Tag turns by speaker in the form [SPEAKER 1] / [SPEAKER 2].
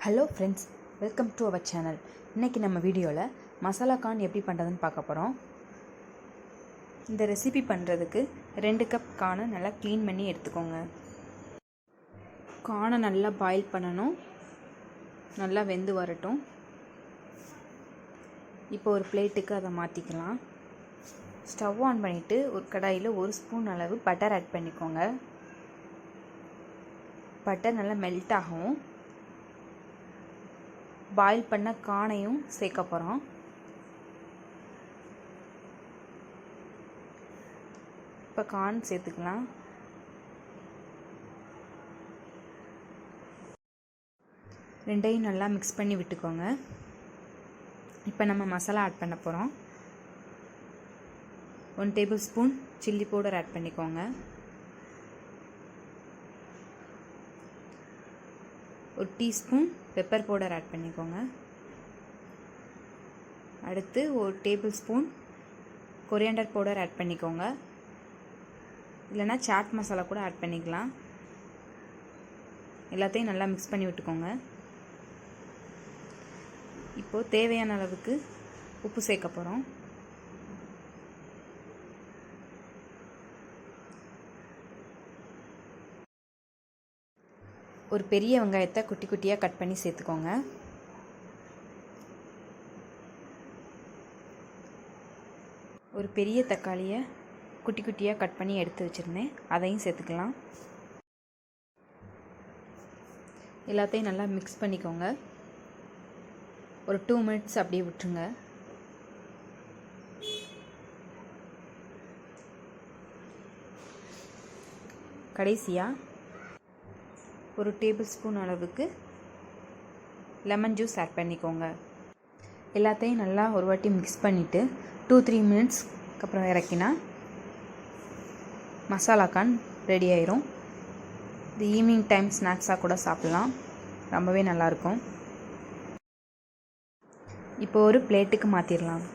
[SPEAKER 1] Hello friends, welcome to our channel. இன்றைக்கி நம்ம வீடியோவில் மசாலா கார்ன் எப்படி பண்ணுறதுன்னு பார்க்க போகிறோம். இந்த ரெசிபி பண்ணுறதுக்கு 2 கப் கார்னை நல்லா க்ளீன் பண்ணி எடுத்துக்கோங்க. கார்னை நல்லா பாயில் பண்ணணும், நல்லா வெந்து வரட்டும். இப்போ ஒரு பிளேட்டுக்கு அதை மாற்றிக்கலாம். ஸ்டவ் ஆன் பண்ணிவிட்டு ஒரு கடாயில் 1 ஸ்பூன் அளவு பட்டர் ஆட் பண்ணிக்கோங்க. பட்டர் நல்லா மெல்ட் ஆகும். பாயில் பண்ண கார்னையும் சேர்க்க போகிறோம். இப்போ கார்ன் சேர்த்துக்கலாம். ரெண்டையும் நல்லா மிக்ஸ் பண்ணி விட்டுக்கோங்க. இப்போ நம்ம மசாலா ஆட் பண்ண போகிறோம். 1 tablespoon chilli powder add பண்ணிக்கோங்க. 1 டீஸ்பூன் பெப்பர் பவுடர் ஆட் பண்ணிக்கோங்க. அடுத்து 1 tablespoon coriander powder add பண்ணிக்கோங்க. இல்லைனா சாட் மசாலா கூட ஆட் பண்ணிக்கலாம். எல்லாத்தையும் நல்லா மிக்ஸ் பண்ணி விட்டுக்கோங்க. இப்போது தேவையான அளவுக்கு உப்பு சேர்க்க போகிறோம். ஒரு பெரிய வெங்காயத்தை குட்டி குட்டியாக கட் பண்ணி சேர்த்துக்கோங்க. ஒரு பெரிய தக்காளியை குட்டி குட்டியாக கட் பண்ணி எடுத்து வச்சுருந்தேன், அதையும் சேர்த்துக்கலாம். எல்லாத்தையும் நல்லா மிக்ஸ் பண்ணிக்கோங்க. ஒரு 2 மினிட்ஸ் அப்படியே விட்டுருங்க. கடைசியாக ஒரு டேபிள் ஸ்பூன் அளவுக்கு லெமன் ஜூஸ் ஆட் பண்ணிக்கோங்க. எல்லாத்தையும் நல்லா ஒரு வாட்டி மிக்ஸ் பண்ணிவிட்டு 2-3 மினிட்ஸ்க்கு அப்புறம் இறக்கினா மசாலா கார்ன் ரெடி ஆயிரும். இது ஈவினிங் டைம் ஸ்நாக்ஸாக கூட சாப்பிட்லாம், ரொம்பவே நல்லாயிருக்கும். இப்போ ஒரு பிளேட்டுக்கு மாற்றிடலாம்.